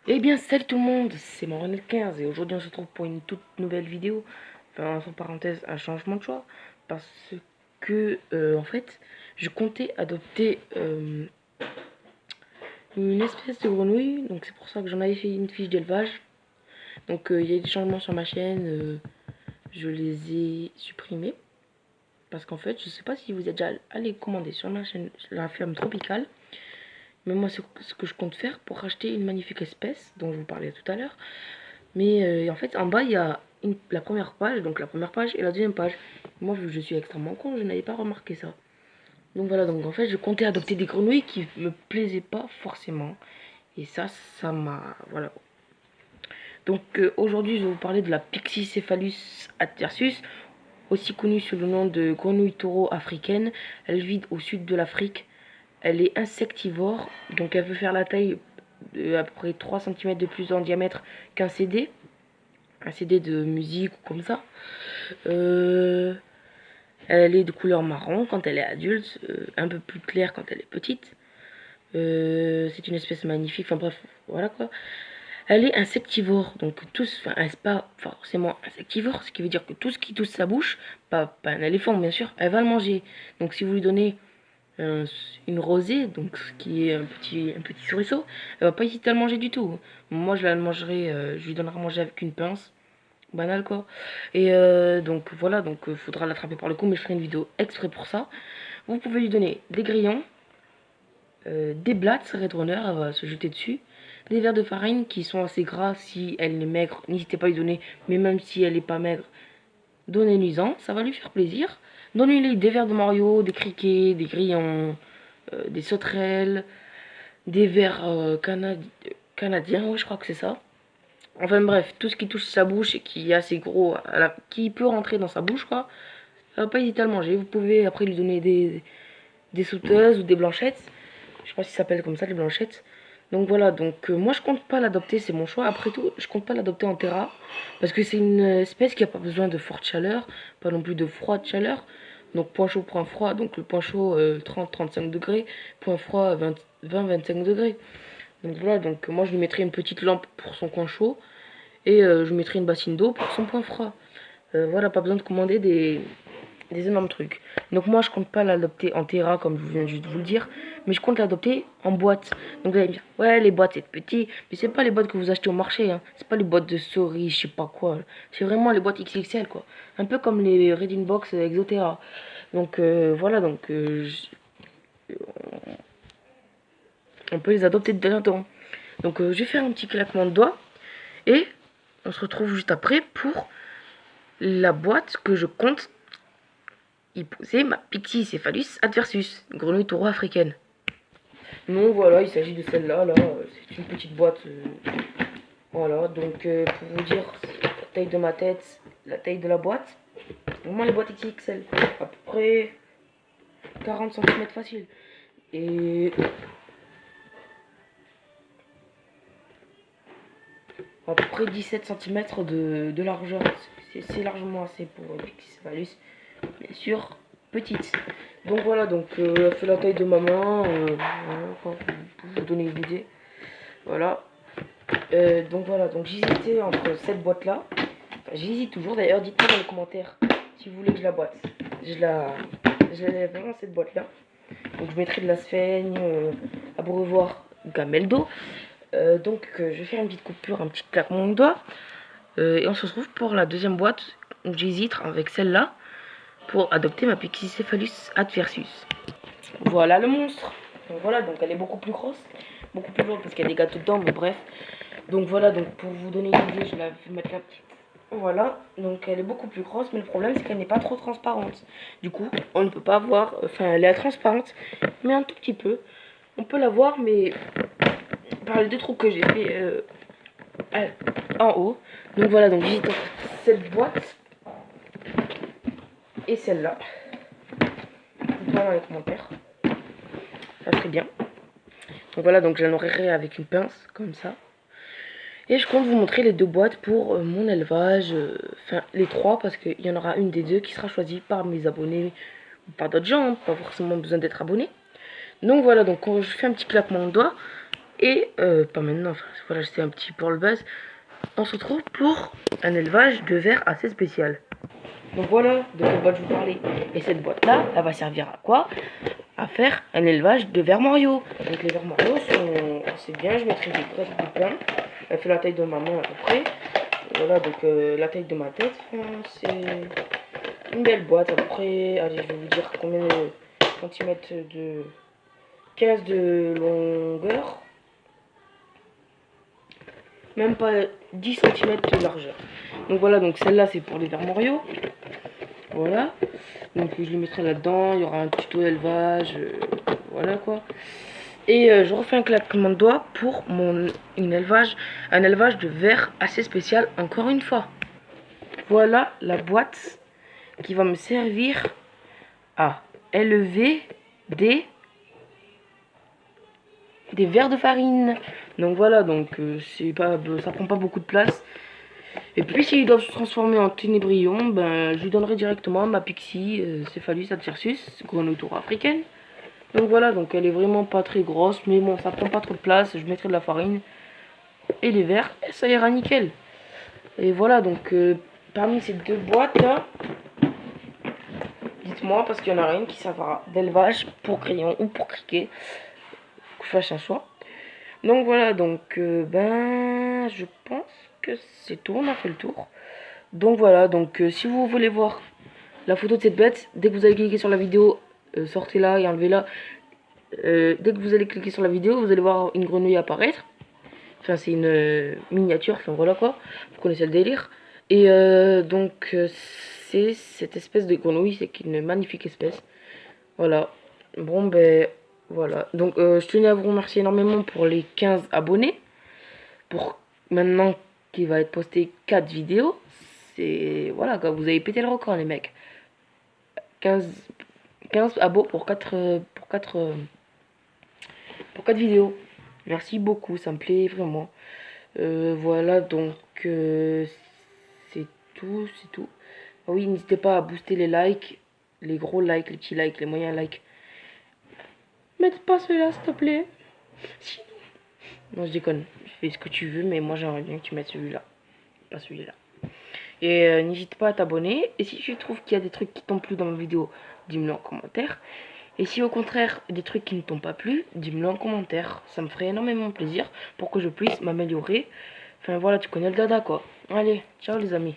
Eh bien, salut tout le monde, c'est Morenel15 et aujourd'hui on se retrouve pour une toute nouvelle vidéo. Enfin, entre parenthèses, un changement de choix. Parce que, en fait, je comptais adopter une espèce de grenouille. Donc, c'est pour ça que j'en avais fait une fiche d'élevage. Donc, il y a eu des changements sur ma chaîne. Je les ai supprimés. Parce qu'en fait, je sais pas si vous êtes déjà allé commander sur ma chaîne la ferme tropicale. Mais moi, c'est ce que je compte faire pour racheter une magnifique espèce dont je vous parlais tout à l'heure. Mais en fait, en bas, il y a la première page, donc la première page et la deuxième page. Moi, vu que je suis extrêmement con, je n'avais pas remarqué ça. Donc voilà, donc en fait, je comptais adopter des grenouilles qui me plaisaient pas forcément. Et ça m'a... Voilà. Donc aujourd'hui, je vais vous parler de la Pixicéphalus adversus, aussi connue sous le nom de grenouille taureau africaine. Elle vit au sud de l'Afrique. Elle est insectivore, donc elle peut faire la taille de à peu près 3 cm de plus en diamètre qu'un CD. Un CD de musique ou comme ça. Euh, Elle est de couleur marron quand elle est adulte, un peu plus claire quand elle est petite. C'est une espèce magnifique, enfin bref, voilà quoi. Elle est insectivore, donc enfin, elle n'est pas forcément insectivore, ce qui veut dire que tout ce qui touche sa bouche, pas un éléphant bien sûr, elle va le manger. Donc si vous lui donnez une rosée, donc ce qui est un petit souriceau, elle va pas hésiter à le manger du tout. Moi je la mangerai, je lui donnerai à manger avec une pince, banal quoi. Et donc voilà, donc faudra l'attraper par le cou, mais je ferai une vidéo exprès pour ça. Vous pouvez lui donner des grillons, des blattes Red Runner, elle va se jeter dessus, des verres de farine qui sont assez gras. Si elle est maigre, n'hésitez pas à lui donner, mais même si elle est pas maigre, donnez-lui-en, ça va lui faire plaisir. Donnez-lui des verres de Mario, des criquets, des grillons, des sauterelles, des verres canadiens, oui je crois que c'est ça. Enfin bref, tout ce qui touche sa bouche et qui est assez gros, qui peut rentrer dans sa bouche, quoi, ça va pas hésiter à le manger. Vous pouvez après lui donner des sauteuses ou des blanchettes. Je sais pas si ça s'appelle comme ça, les blanchettes. Donc voilà, donc moi je compte pas l'adopter, c'est mon choix. Après tout, je compte pas l'adopter en terra. Parce que c'est une espèce qui a pas besoin de forte chaleur, pas non plus de froide chaleur. Donc point chaud, point froid. Donc le point chaud 30-35 degrés, point froid 20-25 degrés. Donc voilà, donc moi je lui mettrai une petite lampe pour son coin chaud. Et je mettrai une bassine d'eau pour son point froid. Voilà, pas besoin de commander des énormes trucs. Donc moi je compte pas l'adopter en terra comme je viens juste de vous le dire, mais je compte l'adopter en boîte. Donc vous allez me dire, ouais les boîtes c'est petit, mais c'est pas les boîtes que vous achetez au marché, hein. C'est pas les boîtes de souris, je sais pas quoi. C'est vraiment les boîtes XXL quoi. Un peu comme les Reading Box Exoterra. Donc voilà, donc on peut les adopter dedans. Donc je vais faire un petit claquement de doigts et on se retrouve juste après pour la boîte que je compte y poser ma Pixicéphalus adversus, grenouille taureau africaine. Donc voilà, il s'agit de celle-là, là, c'est une petite boîte. Voilà, donc pour vous dire la taille de ma tête, la taille de la boîte, vraiment les boîtes XXL, à peu près 40 cm facile. Et à peu près 17 cm de largeur. C'est largement assez pour Pixicéphalus, bien sûr, petite. Donc voilà, donc elle fait la taille de ma main, pour vous donner une idée. Voilà. Donc voilà, donc j'hésitais entre cette boîte là. Enfin, j'hésite toujours d'ailleurs, dites-moi dans les commentaires si vous voulez que je la boîte. Je la, je lève vraiment cette boîte là. Donc je mettrai de la sphaigne, abreuvoir, gamelle d'eau. Donc je vais faire une petite coupure, un petit claquement de doigt. Et on se retrouve pour la deuxième boîte où j'hésite avec celle-là pour adopter ma Pixicéphalus adversus. Voilà le monstre. Donc voilà, donc elle est beaucoup plus grosse, beaucoup plus lourde parce qu'il y a des gâteaux dedans, mais bref. Donc voilà, donc pour vous donner une idée, je la vais mettre la petite. Voilà, donc elle est beaucoup plus grosse, mais le problème c'est qu'elle n'est pas trop transparente. Du coup, on ne peut pas voir, enfin elle est transparente, mais un tout petit peu. On peut la voir, mais par les deux trous que j'ai fait en haut. Donc voilà, donc j'ai cette boîte et celle-là. Dites-moi dans les commentaires. Ça serait bien. Donc voilà, donc j'en avec une pince, comme ça. Et je compte vous montrer les deux boîtes pour mon élevage, enfin les trois, parce qu'il y en aura une des deux qui sera choisie par mes abonnés ou par d'autres gens, hein, pas forcément besoin d'être abonné. Donc voilà, donc je fais un petit claquement de doigts Et pas maintenant, enfin, voilà, c'est un petit peu le buzz. On se retrouve pour un élevage de vers assez spécial. Donc voilà de quelle boîte je vous parlais. Et cette boîte-là, elle va servir à quoi? À faire un élevage de vers Morio. Donc les vers Morio sont assez bien. Je mettrai des brettes de pain. Elle fait la taille de ma main à peu près. Voilà, donc la taille de ma tête. C'est une belle boîte à peu près. Allez, je vais vous dire combien de centimètres de 15 de longueur. Même pas 10 centimètres de largeur. Donc voilà, donc celle-là c'est pour les vers Morio. Voilà. Donc je les mettrai là-dedans. Il y aura un tuto élevage. Voilà quoi. Et je refais un claquement de doigts pour un élevage de vers assez spécial encore une fois. Voilà la boîte qui va me servir à élever des vers de farine. Donc voilà, donc ça prend pas beaucoup de place. Et puis s'ils doivent se transformer en ténébrion, ben je lui donnerai directement ma Pixie Cephalus adversus, grenouille tour africaine. Donc voilà, donc elle est vraiment pas très grosse, mais bon, ça prend pas trop de place. Je mettrai de la farine et les verres, et ça ira nickel. Et voilà, donc parmi ces deux boîtes là, dites-moi, parce qu'il y en a une qui servira d'élevage pour crayon ou pour criquet, que je fasse un choix. Donc voilà, donc ben je pense que c'est tout, on a fait le tour. Donc voilà, donc si vous voulez voir la photo de cette bête, dès que vous allez cliquer sur la vidéo, sortez-la et enlevez-la. Dès que vous allez cliquer sur la vidéo, vous allez voir une grenouille apparaître. Enfin, c'est une miniature, enfin voilà quoi. Vous connaissez le délire. Et donc, c'est cette espèce de grenouille, c'est une magnifique espèce. Voilà. Bon, ben, voilà. Donc, je tenais à vous remercier énormément pour les 15 abonnés. Pour maintenant qu'il va être posté 4 vidéos. C'est, voilà, quoi, vous avez pété le record, les mecs. 15 abos pour 4 vidéos. Merci beaucoup, ça me plaît vraiment. Voilà, donc c'est tout, c'est tout. Ah oui, n'hésitez pas à booster les likes, les gros likes, les petits likes, les moyens likes. Mets pas ceux-là, s'il te plaît. Non, je déconne. Fais ce que tu veux, mais moi j'aimerais bien que tu mettes celui-là, pas celui-là. Et n'hésite pas à t'abonner. Et si tu trouves qu'il y a des trucs qui t'ont plu dans ma vidéo, dis-moi-le en commentaire. Et si au contraire, des trucs qui ne t'ont pas plu, dis-moi-le en commentaire. Ça me ferait énormément plaisir pour que je puisse m'améliorer. Enfin voilà, tu connais le dada quoi. Allez, ciao les amis.